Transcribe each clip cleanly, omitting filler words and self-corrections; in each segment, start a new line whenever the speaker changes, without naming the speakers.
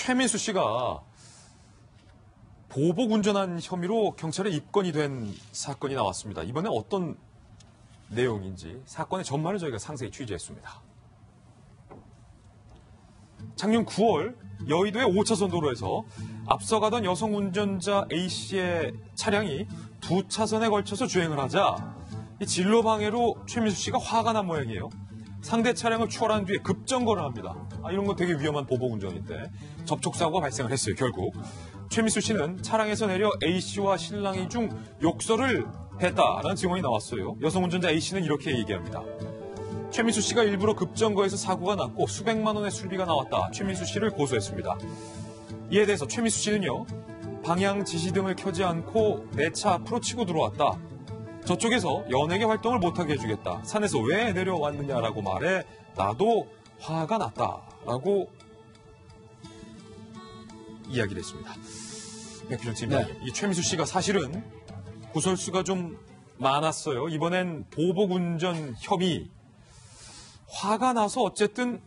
최민수 씨가 보복 운전한 혐의로 경찰에 입건이 된 사건이 나왔습니다. 이번에 어떤 내용인지 사건의 전말을 저희가 상세히 취재했습니다. 작년 9월 여의도의 5차선 도로에서 앞서가던 여성 운전자 A씨의 차량이 두 차선에 걸쳐서 주행을 하자 이 진로 방해로 최민수 씨가 화가 난 모양이에요. 상대 차량을 추월한 뒤에 급정거를 합니다. 이런 건 되게 위험한 보복 운전인데 접촉사고가 발생을 했어요. 결국 최민수 씨는 차량에서 내려 A씨와 신랑이 중 욕설을 했다라는 증언이 나왔어요. 여성 운전자 A씨는 이렇게 얘기합니다. 최민수 씨가 일부러 급정거해서 사고가 났고 수백만 원의 수리비가 나왔다. 최민수 씨를 고소했습니다. 이에 대해서 최민수 씨는요. 방향 지시등을 켜지 않고 내 차 앞으로 치고 들어왔다. 저쪽에서 연예계 활동을 못하게 해주겠다. 산에서 왜 내려왔느냐라고 말해 나도 화가 났다라고 이야기를 했습니다. 백규정 팀장님, 네. 이 최민수 씨가 사실은 구설수가 좀 많았어요. 이번엔 보복운전 혐의. 화가 나서 어쨌든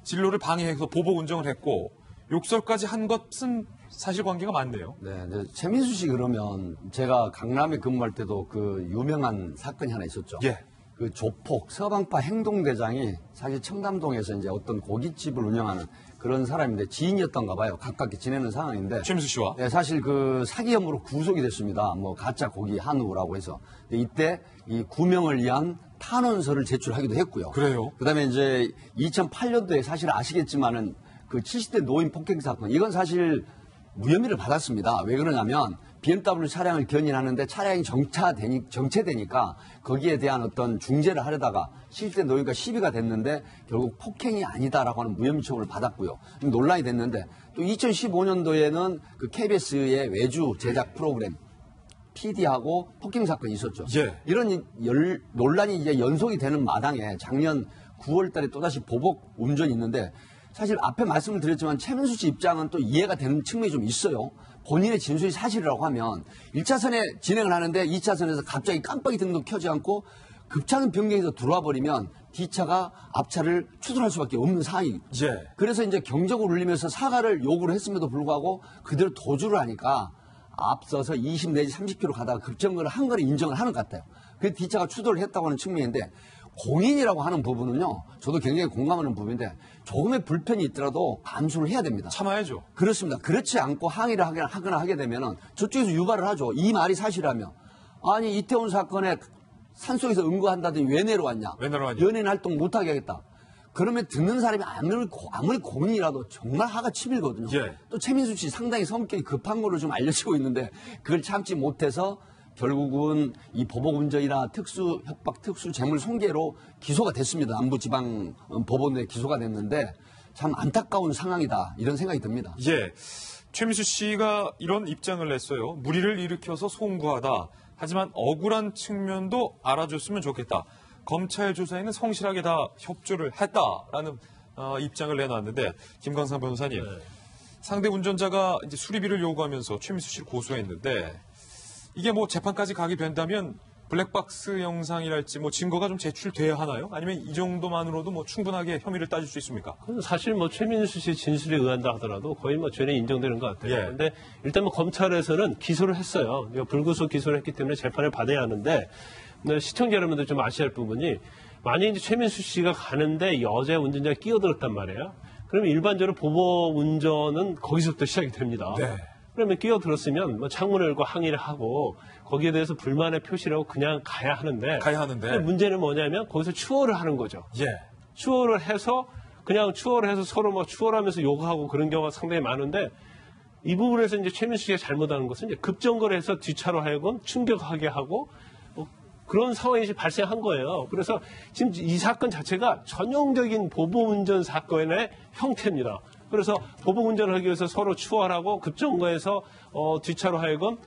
진로를 방해해서 보복운전을 했고 욕설까지 한 것은 사실관계가 많네요.
네, 최민수 씨 그러면 제가 강남에 근무할 때도 그 유명한 사건이 하나 있었죠.
예.
그 조폭 서방파 행동대장이 사실 청담동에서 이제 어떤 고깃집을 운영하는 그런 사람인데 지인이었던가 봐요. 가깝게 지내는 상황인데.
최민수 씨와?
네, 사실 그 사기 혐의로 구속이 됐습니다. 뭐 가짜 고기 한우라고 해서. 근데 이때 이 구명을 위한 탄원서를 제출하기도 했고요.
그래요?
그다음에 이제 2008년도에 사실 아시겠지만은 그 70대 노인 폭행 사건 이건 사실 무혐의를 받았습니다. 왜 그러냐면 BMW 차량을 견인하는데 차량이 정체되니까 거기에 대한 어떤 중재를 하려다가 70대 노인과 시비가 됐는데 결국 폭행이 아니다라고 하는 무혐의 처분을 받았고요. 논란이 됐는데 또 2015년도에는 그 KBS의 외주 제작 프로그램 PD하고 폭행 사건이 있었죠.
예.
이런 논란이 이제 연속이 되는 마당에 작년 9월 달에 또다시 보복 운전이 있는데 사실 앞에 말씀을 드렸지만 최민수 씨 입장은 또 이해가 되는 측면이 좀 있어요. 본인의 진술이 사실이라고 하면 1차선에 진행을 하는데 2차선에서 갑자기 깜빡이 등도 켜지 않고 급차선 변경해서 들어와 버리면 뒤차가 앞차를 추돌할 수밖에 없는 상황이.
예.
그래서 이제 경적을 울리면서 사과를 요구를 했음에도 불구하고 그대로 도주를 하니까 앞서서 20 내지 30km 가다가 급정거를 한 걸 인정을 하는 것 같아요. 그 뒤차가 추돌을 했다고 하는 측면인데 공인이라고 하는 부분은요. 저도 굉장히 공감하는 부분인데 조금의 불편이 있더라도 감수를 해야 됩니다.
참아야죠.
그렇습니다. 그렇지 않고 항의를 하거나 하게 되면은 저쪽에서 유발을 하죠. 이 말이 사실이라며. 아니 이태원 사건에 산속에서 응거한다더니 왜 내려왔냐.
왜 내려왔냐.
연예인 활동 못하게 하겠다. 그러면 듣는 사람이 아무리 공인이라도 정말 화가 치밀거든요.
예.
또 최민수 씨 상당히 성격이 급한 걸로 좀 알려지고 있는데 그걸 참지 못해서 결국은 이 보복운전이나 특수협박, 특수재물손괴로 기소가 됐습니다. 남부지방법원에 기소가 됐는데 참 안타까운 상황이다. 이런 생각이 듭니다.
예, 최민수 씨가 이런 입장을 냈어요. 무리를 일으켜서 송구하다. 하지만 억울한 측면도 알아줬으면 좋겠다. 검찰 조사에는 성실하게 다 협조를 했다라는 입장을 내놨는데 김광상 변호사님, 네. 상대 운전자가 이제 수리비를 요구하면서 최민수 씨를 고소했는데 이게 뭐 재판까지 가게 된다면 블랙박스 영상이랄지 뭐 증거가 좀 제출돼야 하나요? 아니면 이 정도만으로도 뭐 충분하게 혐의를 따질 수 있습니까?
사실 뭐 최민수 씨 진술에 의한다 하더라도 거의 뭐 죄는 인정되는 것 같아요.
예.
그런데 일단 뭐 검찰에서는 기소를 했어요. 불구속 기소를 했기 때문에 재판을 받아야 하는데 시청자 여러분들 좀 아셔야 할 부분이 만약에 이제 최민수 씨가 가는데 여자 운전자가 끼어들었단 말이에요. 그러면 일반적으로 보복 운전은 거기서부터 시작이 됩니다.
네.
그러면 끼어들었으면 뭐 창문을 열고 항의를 하고 거기에 대해서 불만의 표시를 하고 그냥 가야 하는데 문제는 뭐냐면 거기서 추월을 하는 거죠.
예.
추월을 해서 서로 뭐 추월하면서 욕하고 그런 경우가 상당히 많은데 이 부분에서 이제 최민수 씨가 잘못하는 것은 이제 급정거를 해서 뒷차로 하여금 충격하게 하고 그런 상황이 발생한 거예요. 그래서 지금 이 사건 자체가 전형적인 보복운전 사건의 형태입니다. 그래서 보복운전을 하기 위해서 서로 추월하고 급정거해서 뒷차로 하여금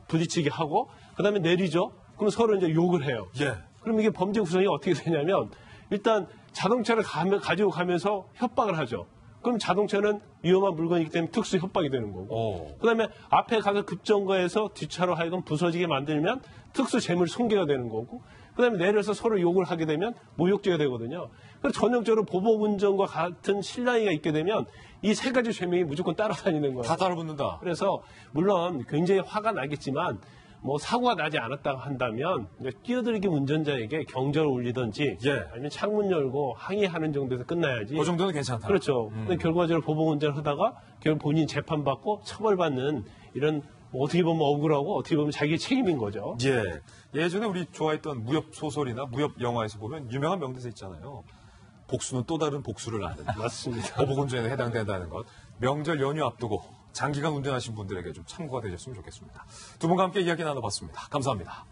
부딪히게 하고 그다음에 내리죠. 그럼 서로 이제 욕을 해요.
예.
그럼 이게 범죄 구성이 어떻게 되냐면 일단 자동차를 가지고 가면서 협박을 하죠. 그럼 자동차는 위험한 물건이기 때문에 특수 협박이 되는 거고. 그다음에 앞에 가서 급정거해서 뒷차로 하여금 부서지게 만들면 특수 재물 손괴가 되는 거고. 그다음에 내려서 서로 욕을 하게 되면 모욕죄가 되거든요. 그래서 전형적으로 보복운전과 같은 실랑이가 있게 되면 이 세 가지 죄명이 무조건 따라다니는 거예요.
다 따라붙는다.
그래서 물론 굉장히 화가 나겠지만 뭐 사고가 나지 않았다고 한다면 끼어들기 운전자에게 경적을 울리든지
예.
아니면 창문 열고 항의하는 정도에서 끝나야지.
그 정도는 괜찮다.
그렇죠. 근데 결과적으로 보복 운전을 하다가 결국 본인 재판받고 처벌받는 이런 뭐 어떻게 보면 억울하고 어떻게 보면 자기 책임인 거죠.
예. 예전에 우리 좋아했던 무협 소설이나 무협 영화에서 보면 유명한 명대사 있잖아요. 복수는 또 다른 복수를 하는.
맞습니다.
보복 운전에 해당된다는 것. 명절 연휴 앞두고 장기간 운전하신 분들에게 좀 참고가 되셨으면 좋겠습니다. 두 분과 함께 이야기 나눠봤습니다. 감사합니다.